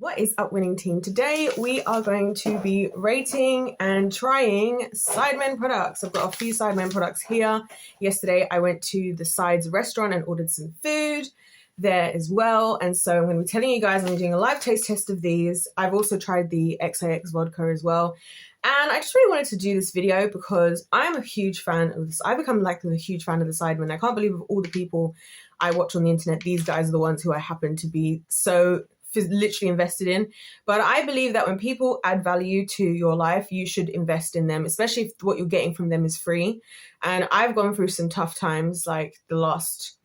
What is up, winning team? Today we are going to be rating and trying Sidemen products. I've got a few Sidemen products here. Yesterday I went to the Sides restaurant and ordered some food there as well. And so I'm going to be telling you guys I'm doing a live taste test of these. I've also tried the XIX vodka as well. And I just really wanted to do this video because I'm a huge fan of this. I've become like a huge fan of the Sidemen. I can't believe of all the people I watch on the internet, these guys are the ones who I happen to be so literally invested in. But I believe that when people add value to your life, you should invest in them, especially if what you're getting from them is free. And I've gone through some tough times, like the last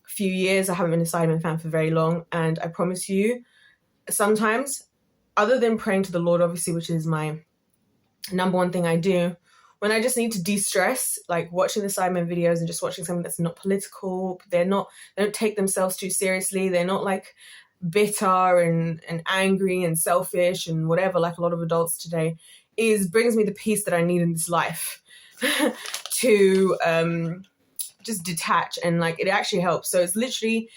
few years. I haven't been a Sidemen fan for very long. And I promise you, sometimes, other than praying to the Lord, obviously, which is my number one thing I do, when I just need to de-stress, like watching the Sidemen videos and just watching something that's not political, they don't take themselves too seriously. They're not like bitter and angry and selfish and whatever, like a lot of adults today, brings me the peace that I need in this life to just detach, and like it actually helps. So it's literally,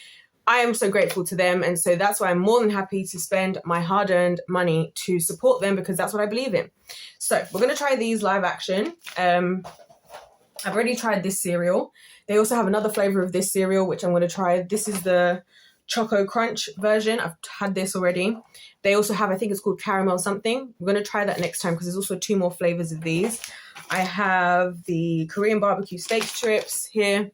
I am so grateful to them, and so that's why I'm more than happy to spend my hard-earned money to support them, because that's what I believe in. So we're going to try these live action. I've already tried this cereal. They also have another flavor of this cereal which I'm going to try. This is the Choco Crunch version. I've had this already. They also have, I think it's called caramel something. We're going to try that next time because there's also 2 more flavors of these. I have the Korean barbecue steak strips here,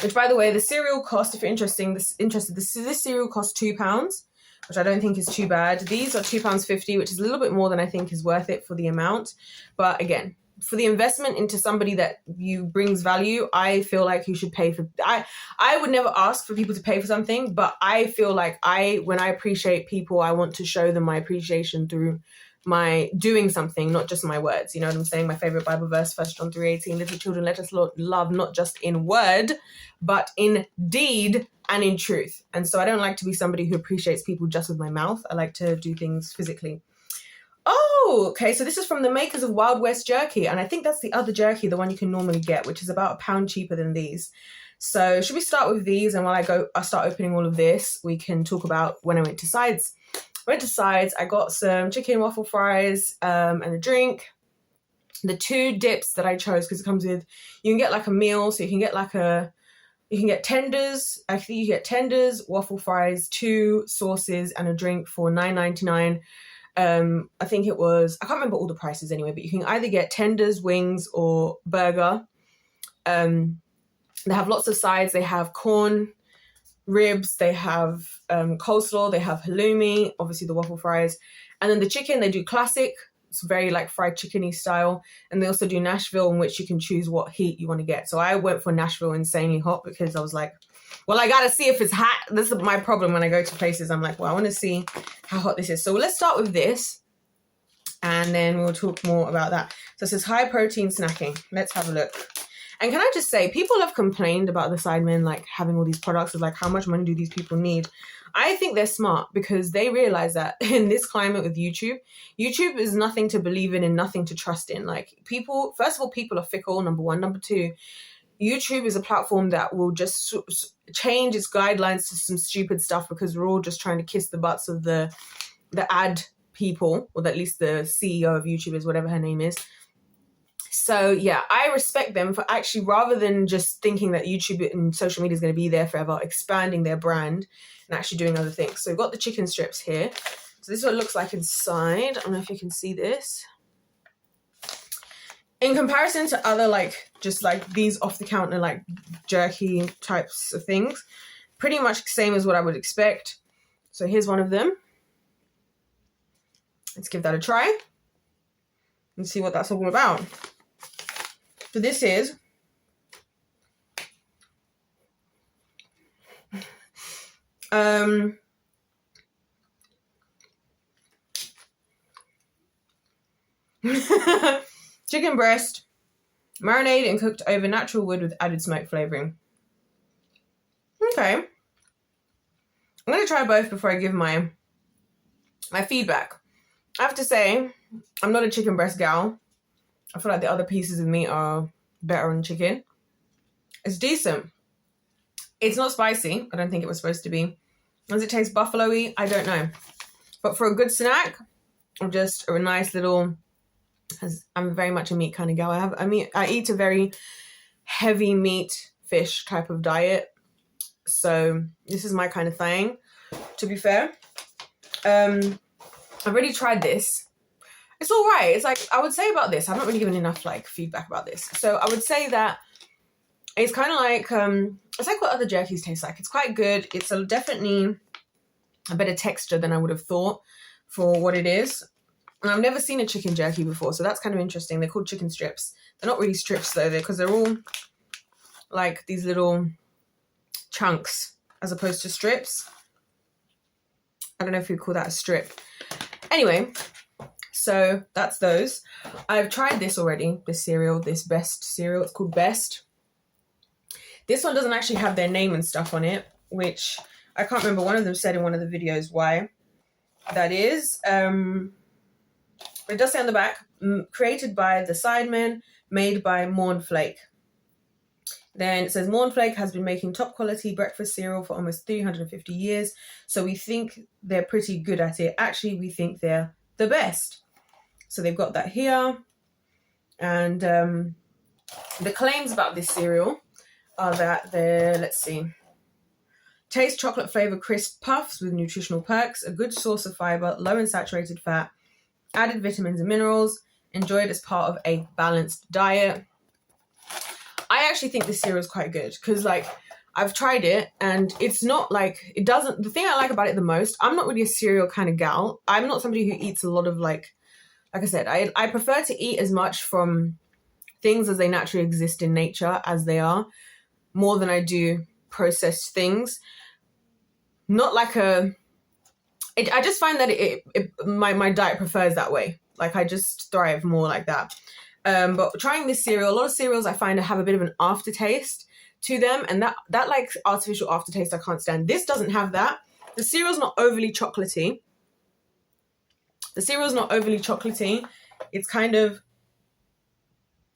which, by the way, the cereal cost, if you're interested, this cereal costs £2, which I don't think is too bad. These are £2.50, which is a little bit more than I think is worth it for the amount. But again, for the investment into somebody that you brings value, I feel like you should pay for. I would never ask for people to pay for something, but I feel like when I appreciate people, I want to show them my appreciation through my doing something, not just my words. You know what I'm saying? My favorite Bible verse, 1 John 3:18, little children, let us love not just in word, but in deed and in truth. And so I don't like to be somebody who appreciates people just with my mouth. I like to do things physically. Oh, okay. So this is from the makers of Wild West Jerky. And I think that's the other jerky, the one you can normally get, which is about £1 cheaper than these. So should we start with these? And while I start opening all of this, we can talk about when I went to Sides. I went to Sides. I got some chicken waffle fries and a drink. The 2 dips that I chose, because it comes with, you can get like a meal. So you can get tenders. I think you get tenders, waffle fries, 2 sauces and a drink for $9.99. I think it was, I can't remember all the prices anyway, but you can either get tenders, wings, or burger. They have lots of sides. They have corn, ribs, they have coleslaw, they have halloumi, obviously the waffle fries. And then the chicken, they do classic. It's very like fried chicken-y style. And they also do Nashville, in which you can choose what heat you want to get. So I went for Nashville insanely hot because I was like, well, I got to see if it's hot. This is my problem when I go to places. I'm like, well, I want to see how hot this is. So let's start with this, and then we'll talk more about that. So it says high protein snacking. Let's have a look. And can I just say, people have complained about the Sidemen like having all these products. It's like, how much money do these people need? I think they're smart because they realize that in this climate with YouTube is nothing to believe in and nothing to trust in. Like people, first of all, people are fickle, number one. Number two, YouTube is a platform that will just change its guidelines to some stupid stuff because we're all just trying to kiss the butts of the ad people, or at least the CEO of YouTube is, whatever her name is. So yeah, I respect them for actually, rather than just thinking that YouTube and social media is going to be there forever, expanding their brand and actually doing other things. So we've got the chicken strips here. So this is what it looks like inside. I don't know if you can see this. In comparison to other just these off the counter like jerky types of things, pretty much same as what I would expect. So here's one of them. Let's give that a try and see what that's all about. So this is chicken breast, marinated and cooked over natural wood with added smoke flavoring. Okay. I'm going to try both before I give my feedback. I have to say, I'm not a chicken breast gal. I feel like the other pieces of meat are better on chicken. It's decent. It's not spicy. I don't think it was supposed to be. Does it taste buffalo-y? I don't know. But for a good snack, or just a nice little, as I'm very much a meat kind of gal. I eat a very heavy meat fish type of diet. So this is my kind of thing, to be fair. I've already tried this. It's all right. It's like, I would say about this, I've not really given enough like feedback about this. So I would say that it's kind of like, it's like what other jerkies taste like. It's quite good. It's definitely a better texture than I would have thought for what it is. And I've never seen a chicken jerky before, so that's kind of interesting. They're called chicken strips. They're not really strips though, because they're all like these little chunks as opposed to strips. I don't know if you call that a strip. Anyway, so that's those. I've tried this already, this cereal, this Best cereal. It's called Best. This one doesn't actually have their name and stuff on it, which I can't remember. One of them said in one of the videos why that is. It does say on the back, created by the Sidemen, made by Mornflake. Then it says Mornflake has been making top quality breakfast cereal for almost 350 years. So we think they're pretty good at it. Actually, we think they're the best. So they've got that here. And the claims about this cereal are that they're, let's see, taste chocolate flavor crisp puffs with nutritional perks, a good source of fiber, low in saturated fat, added vitamins and minerals, enjoyed as part of a balanced diet. I actually think this cereal is quite good because like I've tried it and it's not like, it doesn't, the thing I like about it the most, I'm not really a cereal kind of gal. I'm not somebody who eats a lot of like I said, I prefer to eat as much from things as they naturally exist in nature as they are, more than I do processed things. Not like I just find that my diet prefers that way. Like I just thrive more like that. But trying this cereal, a lot of cereals I find have a bit of an aftertaste to them, and that like artificial aftertaste I can't stand. This doesn't have that. The cereal's not overly chocolatey. It's kind of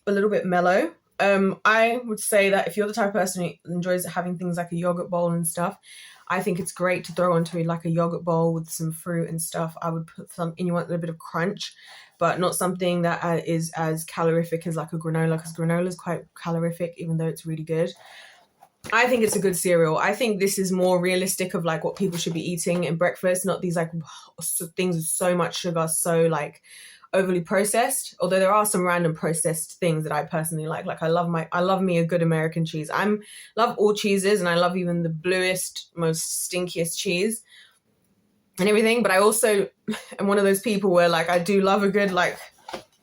a little bit mellow. I would say that if you're the type of person who enjoys having things like a yogurt bowl and stuff, I think it's great to throw onto like a yogurt bowl with some fruit and stuff. I would put some, and you want a bit of crunch, but not something that is as calorific as like a granola, because granola is quite calorific, even though it's really good. I think it's a good cereal. I think this is more realistic of like what people should be eating in breakfast, not these like things with so much sugar, so like overly processed. Although there are some random processed things that I personally like. Like I love me a good American cheese. Love all cheeses, and I love even the bluest, most stinkiest cheese and everything. But I also am one of those people where like I do love a good like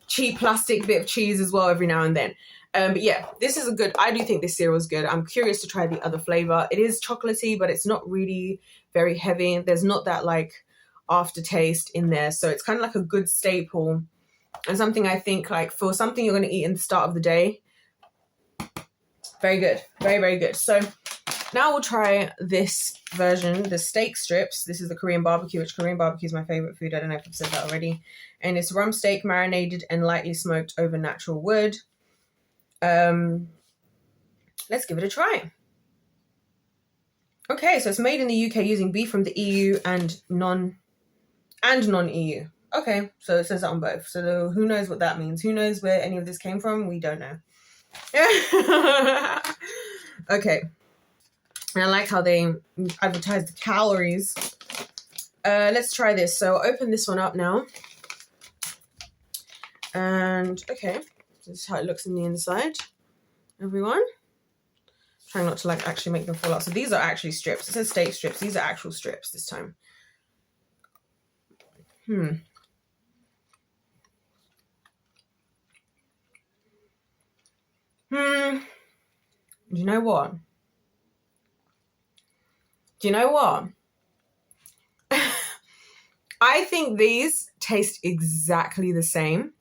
cheap plastic bit of cheese as well every now and then. But yeah, this is I do think this cereal is good. I'm curious to try the other flavor. It is chocolatey, but it's not really very heavy. There's not that like aftertaste in there. So it's kind of like a good staple and something I think like for something you're going to eat in the start of the day. Very good. Very, very good. So now we'll try this version, the steak strips. This is the Korean barbecue, which Korean barbecue is my favorite food. I don't know if I've said that already. And it's rump steak marinated and lightly smoked over natural wood. Let's give it a try. Okay, so it's made in the UK using beef from the EU and non-EU. Okay, so it says that on both. So who knows what that means? Who knows where any of this came from? We don't know. Okay. And I like how they advertise the calories. Let's try this. So I'll open this one up now. And okay, this is how it looks in the inside. Everyone. Trying not to like actually make them fall out. So these are actually strips. It says steak strips. These are actual strips this time. Do you know what? I think these taste exactly the same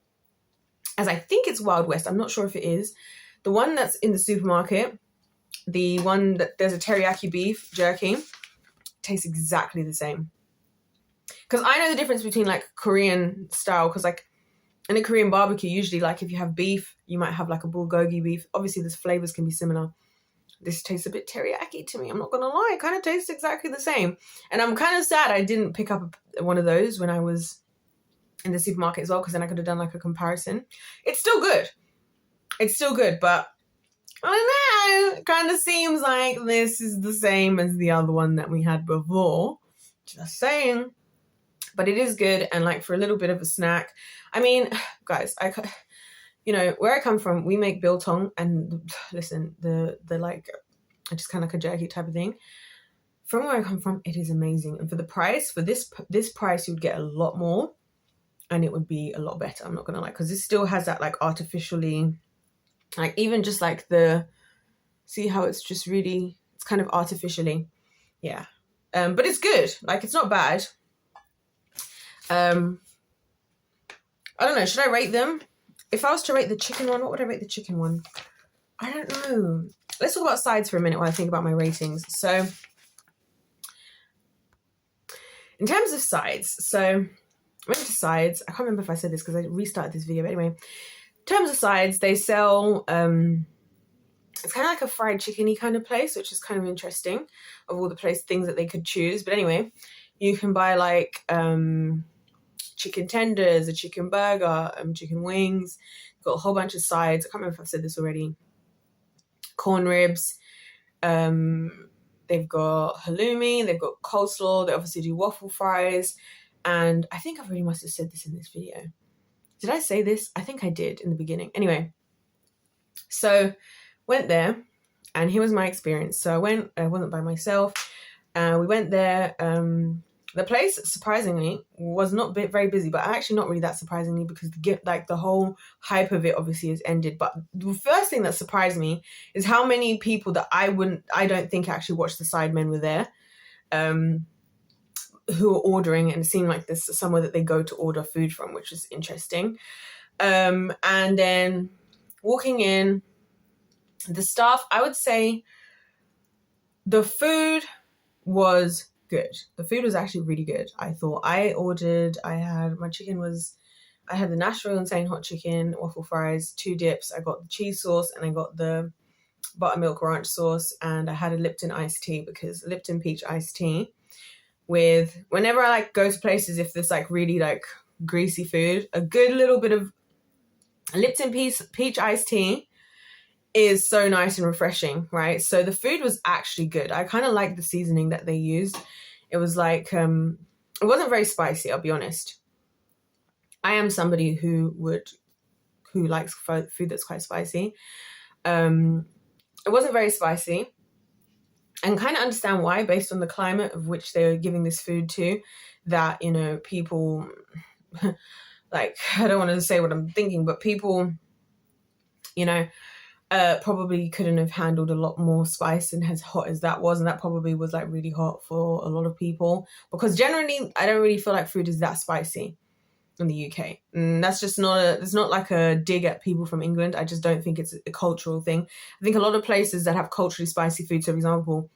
as I think it's Wild West. I'm not sure if it is. The one that's in the supermarket, the one that there's a teriyaki beef jerky, tastes exactly the same. Because I know the difference between like Korean style, because like in a Korean barbecue, usually like if you have beef, you might have like a bulgogi beef. Obviously, the flavors can be similar. this tastes a bit teriyaki to me. I'm not gonna lie, it kind of tastes exactly the same. And I'm kind of sad I didn't pick up one of those when I was in the supermarket as well, because then I could have done like a comparison. It's still good. It's still good, but I don't know. It kind of seems like this is the same as the other one that we had before. Just saying. But it is good, and like for a little bit of a snack. I mean, guys, you know, where I come from, we make biltong, and listen, the like, just kind of like a jerky type of thing. From where I come from, it is amazing. And for the price, for this price, you'd get a lot more, and it would be a lot better. I'm not gonna lie, because this still has that like artificially, like even just like see how it's just really, it's kind of artificially, yeah. But it's good. Like, it's not bad. I don't know. Should I rate them? If I was to rate the chicken one, what would I rate the chicken one? I don't know. Let's talk about sides for a minute while I think about my ratings. So, in terms of sides, so I went to sides. I can't remember if I said this because I restarted this video. But anyway, in terms of sides, they sell, it's kind of like a fried chicken-y kind of place, which is kind of interesting, of all the things that they could choose. But anyway, you can buy like chicken tenders, a chicken burger, chicken wings. Got a whole bunch of sides. I can't remember if I've said this already. Corn ribs. They've got halloumi. They've got coleslaw. They obviously do waffle fries. And I think I really must have said this in this video. Did I say this? I think I did in the beginning. Anyway, so went there, and here was my experience. So I wasn't by myself. We went there. The place, surprisingly, was not very busy, but actually not really that surprisingly, because the whole hype of it obviously has ended. But the first thing that surprised me is how many people that I don't think actually watched the Sidemen were there, who were ordering, and it seemed like this somewhere that they go to order food from, which is interesting. And then walking in, the staff, I would say the food was good. The food was actually really good. I thought I had the Nashville Insane hot chicken, waffle fries, 2 dips. I got the cheese sauce, and I got the buttermilk ranch sauce, and I had a Lipton iced tea, because Lipton peach iced tea whenever I like go to places, if there's like really like greasy food, a good little bit of Lipton peach iced tea is so nice and refreshing, right? So the food was actually good. I kind of liked the seasoning that they used. It was like, it wasn't very spicy, I'll be honest. I am somebody who likes food that's quite spicy. It wasn't very spicy, and kind of understand why, based on the climate of which they're giving this food to, that, you know, people, like, I don't want to say what I'm thinking, but people, you know, probably couldn't have handled a lot more spice and as hot as that was. And that probably was like really hot for a lot of people, because generally I don't really feel like food is that spicy in the UK. And that's just it's not like a dig at people from England. I just don't think it's a cultural thing. I think a lot of places that have culturally spicy food, so for example,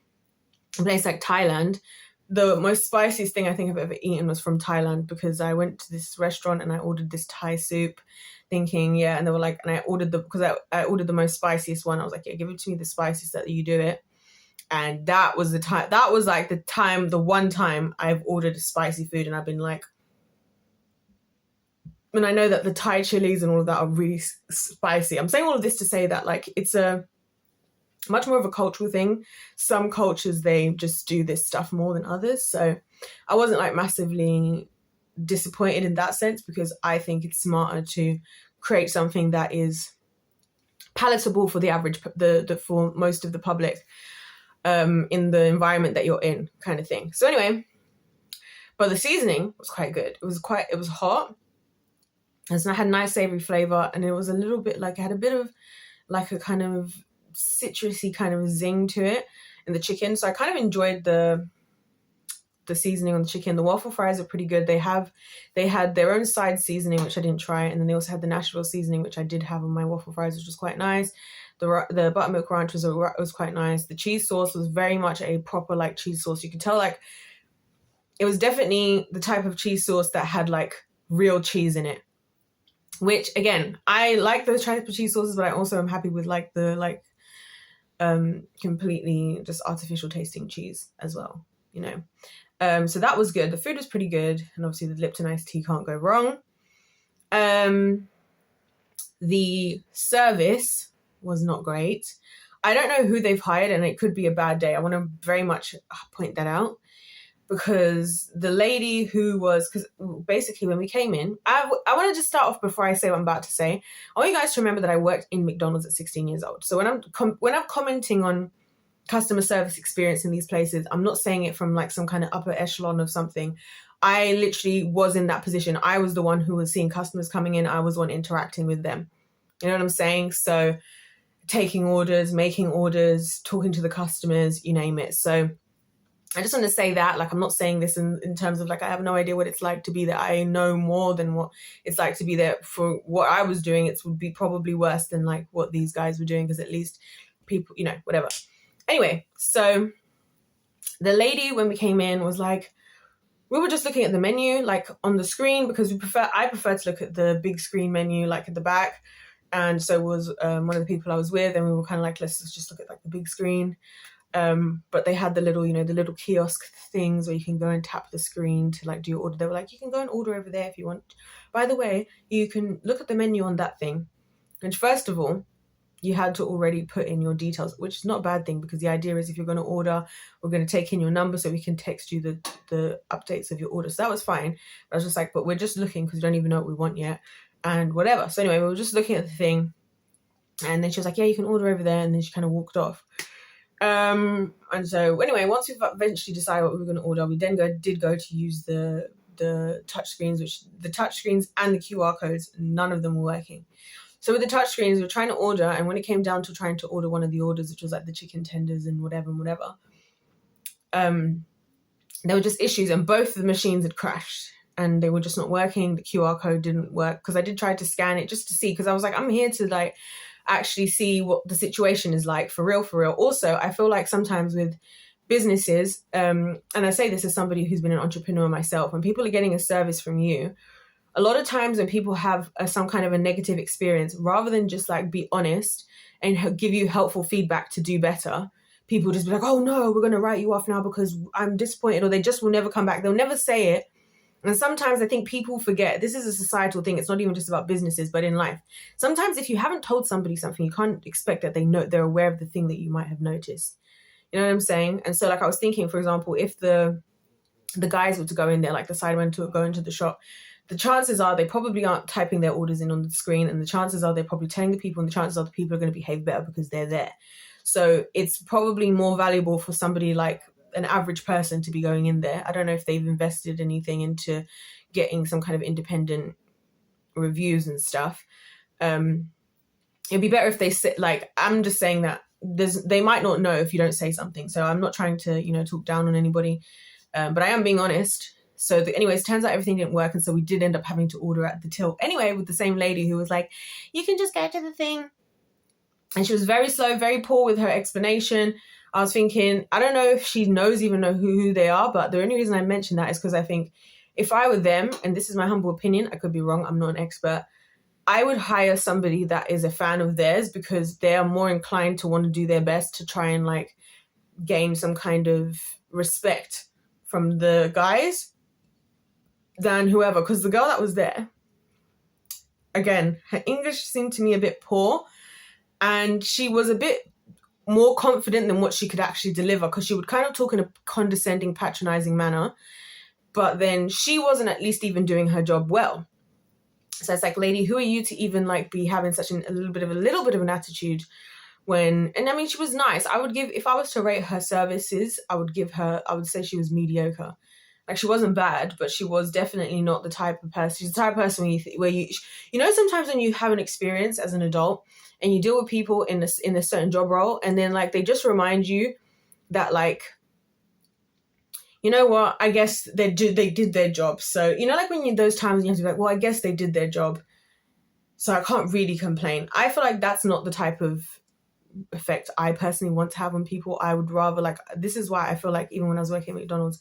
a place like Thailand, the most spiciest thing I think I've ever eaten was from Thailand, because I went to this restaurant and I ordered this Thai soup thinking, yeah, and they were like, and I ordered I ordered the most spiciest one. I was like, yeah, give it to me the spiciest that you do it. And that was the one time I've ordered spicy food, and I've been like, and I know that the Thai chilies and all of that are really spicy. I'm saying all of this to say that, like, it's a much more of a cultural thing. Some cultures, they just do this stuff more than others. So I wasn't like massively disappointed in that sense, because I think it's smarter to create something that is palatable for the average, for most of the public, in the environment that you're in, kind of thing. So anyway, but the seasoning was quite good. It was hot, and so I had a nice savory flavor, and it was a little bit like, it had a bit of like a kind of citrusy kind of zing to it in the chicken. So I kind of enjoyed the seasoning on the chicken. The waffle fries are pretty good. They had their own side seasoning, which I didn't try, and then they also had the Nashville seasoning, which I did have on my waffle fries, which was quite nice. The buttermilk ranch was quite nice. The cheese sauce was very much a proper like cheese sauce. You could tell like it was definitely the type of cheese sauce that had like real cheese in it, which again, I like those types of cheese sauces, but I also am happy with like the completely just artificial tasting cheese as well, you know. So that was good. The food was pretty good, and obviously the Lipton iced tea can't go wrong. The service was not great. I don't know who they've hired, and it could be a bad day. I want to very much point that out, because the lady who was, because basically when we came in, I want to just start off before I say what I'm about to say. I want you guys to remember that I worked in McDonald's at 16 years old. So when I'm commenting on customer service experience in these places, I'm not saying it from like some kind of upper echelon of something. I literally was in that position. I was the one who was seeing customers coming in. I was the one interacting with them. You know what I'm saying? So taking orders, making orders, talking to the customers, you name it. So I just want to say that, like, I'm not saying this in terms of like, I have no idea what it's like to be there. I know more than what it's like to be there. For what I was doing, it would be probably worse than like what these guys were doing, because at least people, you know, whatever. Anyway, so the lady, when we came in, was like, we were just looking at the menu, like on the screen, because I prefer to look at the big screen menu, like at the back. And so was one of the people I was with, and we were kind of like, let's just look at like the big screen. But they had the little, you know, the little kiosk things where you can go and tap the screen to like do your order. They were like, you can go and order over there if you want. By the way, you can look at the menu on that thing. And first of all, you had to already put in your details, which is not a bad thing, because the idea is if you're going to order, we're going to take in your number so we can text you the updates of your order. So that was fine. But I was just like, but we're just looking because we don't even know what we want yet and whatever. So anyway, we were just looking at the thing, and then she was like, yeah, you can order over there. And then she kind of walked off. And so anyway, once we've eventually decided what we were going to order, we then did go to use the touch screens, which the touch screens and the QR codes, none of them were working. So with the touch screens, we were trying to order, and when it came down to trying to order one of the orders, which was like the chicken tenders and whatever, there were just issues, and both of the machines had crashed and they were just not working. The QR code didn't work, because I did try to scan it just to see, because I was like, I'm here to like actually see what the situation is like for real. Also, I feel like sometimes with businesses, and I say this as somebody who's been an entrepreneur myself, when people are getting a service from you, a lot of times when people have some kind of a negative experience, rather than just like be honest and give you helpful feedback to do better, people just be like, oh no, we're going to write you off now because I'm disappointed, or they just will never come back. They'll never say it. And sometimes I think people forget, this is a societal thing. It's not even just about businesses, but in life. Sometimes if you haven't told somebody something, you can't expect that they're aware of the thing that you might have noticed. You know what I'm saying? And so like I was thinking, for example, if the guys were to go in there, like the sidemen to go into the shop, the chances are they probably aren't typing their orders in on the screen, and the chances are they're probably telling the people, and the chances are the people are going to behave better because they're there. So it's probably more valuable for somebody like an average person to be going in there. I don't know if they've invested anything into getting some kind of independent reviews and stuff. It'd be better if they sit, like, I'm just saying that they might not know if you don't say something. So I'm not trying to, you know, talk down on anybody, but I am being honest. So anyways, turns out everything didn't work. And so we did end up having to order at the till. Anyway, with the same lady who was like, you can just go to the thing. And she was very slow, very poor with her explanation. I was thinking, I don't know if she even know who they are, but the only reason I mention that is because I think if I were them, and this is my humble opinion, I could be wrong, I'm not an expert, I would hire somebody that is a fan of theirs, because they are more inclined to want to do their best to try and like gain some kind of respect from the guys than whoever. Because the girl that was there, again, her English seemed to me a bit poor, and she was a bit more confident than what she could actually deliver, because she would kind of talk in a condescending, patronizing manner, but then she wasn't at least even doing her job well. So it's like, lady, who are you to even like be having such a little bit of an attitude when, and I mean, she was nice. I would give, if I was to rate her services, I would say she was mediocre. Like, she wasn't bad, but she was definitely not the type of person. She's the type of person where you know, sometimes when you have an experience as an adult and you deal with people in a certain job role, and then like they just remind you that like, you know what, I guess they did their job. So, you know, like when those times you have to be like, well, I guess they did their job, so I can't really complain. I feel like that's not the type of effect I personally want to have on people. I would rather, like, this is why I feel like even when I was working at McDonald's,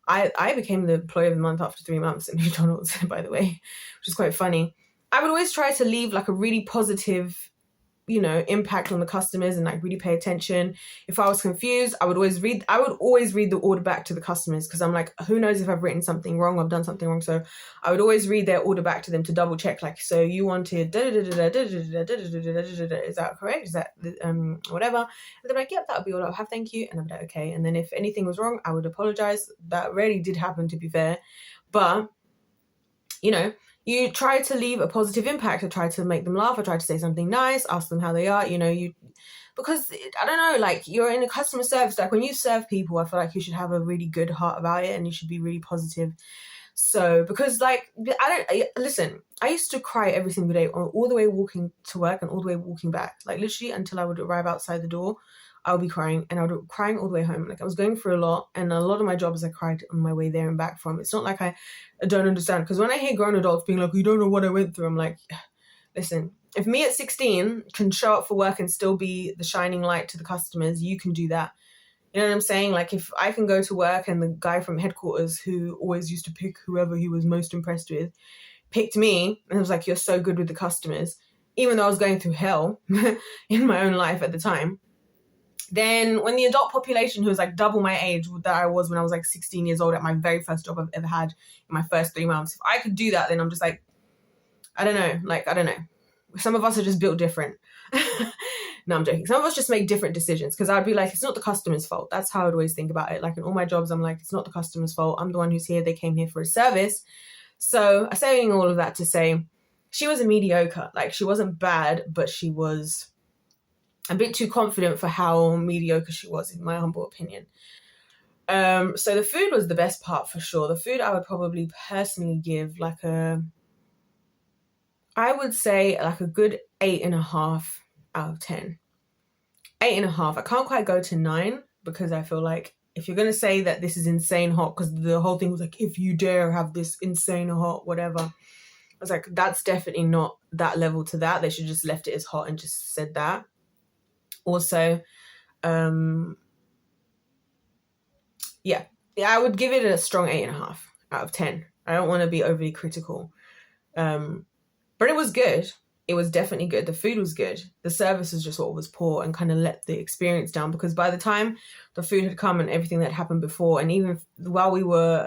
I became the employee of the month after 3 months at McDonald's, by the way, which is quite funny. I would always try to leave like a really positive impact on the customers and like really pay attention. If I was confused, I would always read the order back to the customers, because I'm like, who knows if I've written something wrong, I've done something wrong. So I would always read their order back to them to double check, like, so you wanted is that correct? Is that whatever? And they're like, yep, that would be all I'll have, thank you. And I'm like, okay. And then if anything was wrong, I would apologize. That rarely did happen, to be fair. But you try to leave a positive impact. I try to make them laugh. I try to say something nice, ask them how they are, because I don't know, like, you're in a customer service, like when you serve people, I feel like you should have a really good heart about it and you should be really positive. So, because like, listen, I used to cry every single day all the way walking to work and all the way walking back, like literally until I would arrive outside the door. I would be crying, and I would be crying all the way home. Like, I was going through a lot, and a lot of my jobs I cried on my way there and back from. It's not like I don't understand, because when I hear grown adults being like, you don't know what I went through, I'm like, listen, if me at 16 can show up for work and still be the shining light to the customers, you can do that. You know what I'm saying? Like, if I can go to work and the guy from headquarters, who always used to pick whoever he was most impressed with, picked me, and was like, you're so good with the customers, even though I was going through hell in my own life at the time. Then when the adult population, who was like double my age that I was when I was like 16 years old at my very first job I've ever had in my first 3 months, if I could do that, then I'm just like, I don't know. Some of us are just built different. No, I'm joking. Some of us just make different decisions, because I'd be like, it's not the customer's fault. That's how I'd always think about it. Like in all my jobs, I'm like, it's not the customer's fault. I'm the one who's here. They came here for a service. So I'm saying all of that to say she was a mediocre. Like, she wasn't bad, but she was a bit too confident for how mediocre she was, in my humble opinion. So the food was the best part for sure. The food I would probably personally give I would say like a good 8.5 out of 10. 8.5. I can't quite go to 9, because I feel like if you're going to say that this is insane hot, because the whole thing was like, if you dare have this insane hot, whatever. I was like, that's definitely not that level to that. They should just left it as hot and just said that. Also, I would give it a strong 8.5 out of 10. I don't want to be overly critical. But it was good. It was definitely good. The food was good. The service was just what was poor and kind of let the experience down, because by the time the food had come and everything that happened before, and even while we were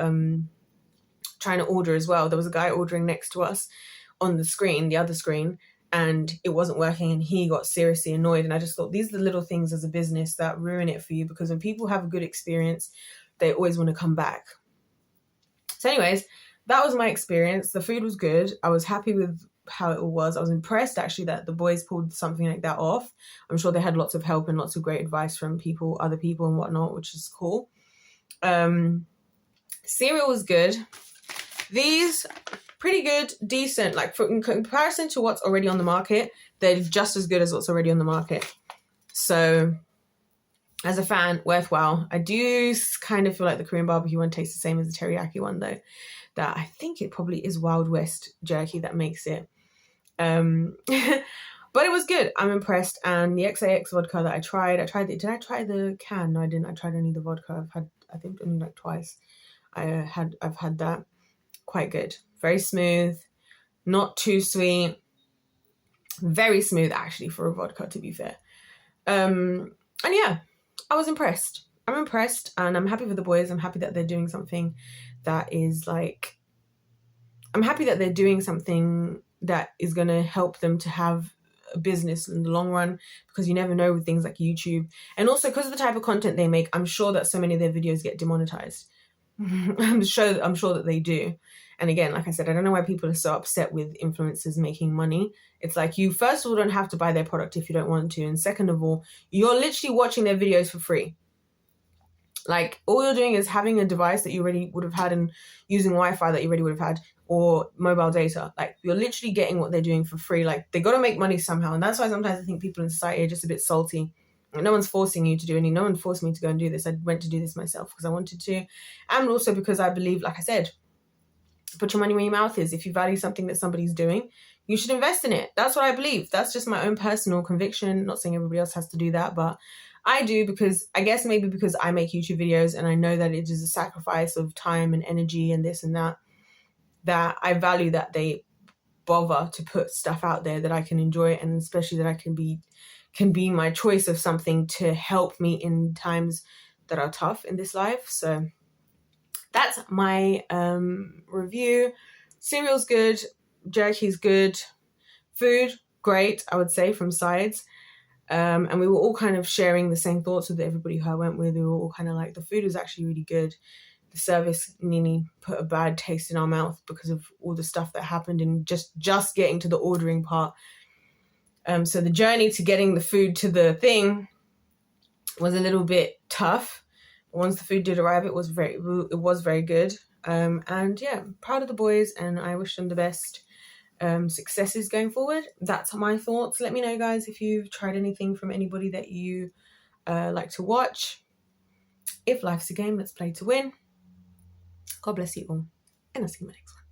trying to order as well, there was a guy ordering next to us on the screen, the other screen, and it wasn't working, and he got seriously annoyed. And I just thought, these are the little things as a business that ruin it for you, because when people have a good experience, they always want to come back. So anyways, that was my experience. The food was good. I was happy with how it all was. I was impressed actually that the boys pulled something like that off. I'm sure they had lots of help and lots of great advice from other people and whatnot, which is cool. Cereal was good. These pretty good, decent, like in comparison to what's already on the market, they're just as good as what's already on the market. So as a fan, worthwhile. I do kind of feel like the Korean barbecue one tastes the same as the teriyaki one, though. That I think it probably is Wild West jerky that makes it. But it was good. I'm impressed. And the XIX vodka that I tried did I try the can? No, I didn't. I tried only the vodka. I think only like twice. I've had that. Quite good. Very smooth, not too sweet. Very smooth actually for a vodka, to be fair. And yeah, I was impressed. I'm impressed, and I'm happy for the boys. I'm happy that they're doing something that is like, I'm happy that they're doing something that is going to help them to have a business in the long run, because you never know with things like YouTube. And also because of the type of content they make, I'm sure that so many of their videos get demonetized. I'm sure that they do. And again, like I said, I don't know why people are so upset with influencers making money. It's like, you first of all don't have to buy their product if you don't want to, and second of all, you're literally watching their videos for free. Like, all you're doing is having a device that you already would have had and using Wi-Fi that you already would have had, or mobile data. Like, you're literally getting what they're doing for free. Like, they got to make money somehow. And that's why sometimes I think people in society are just a bit salty. No one's forcing you to do anything. No one forced me to go and do this. I went to do this myself because I wanted to. And also because I believe, like I said, put your money where your mouth is. If you value something that somebody's doing, you should invest in it. That's what I believe. That's just my own personal conviction. Not saying everybody else has to do that, but I do, because I guess maybe because I make YouTube videos and I know that it is a sacrifice of time and energy and this and that, that I value that they bother to put stuff out there that I can enjoy, and especially that I can be my choice of something to help me in times that are tough in this life. So that's my review. Cereal's good, jerky's good, food great, I would say, from Sides. And we were all kind of sharing the same thoughts with everybody who I went with. We were all kind of like, the food was actually really good. The service nearly put a bad taste in our mouth because of all the stuff that happened and just getting to the ordering part. So the journey to getting the food to the thing was a little bit tough. Once the food did arrive, it was very good. And yeah, proud of the boys, and I wish them the best successes going forward. That's my thoughts. Let me know, guys, if you've tried anything from anybody that you like to watch. If life's a game, let's play to win. God bless you all, and I'll see you in my next one.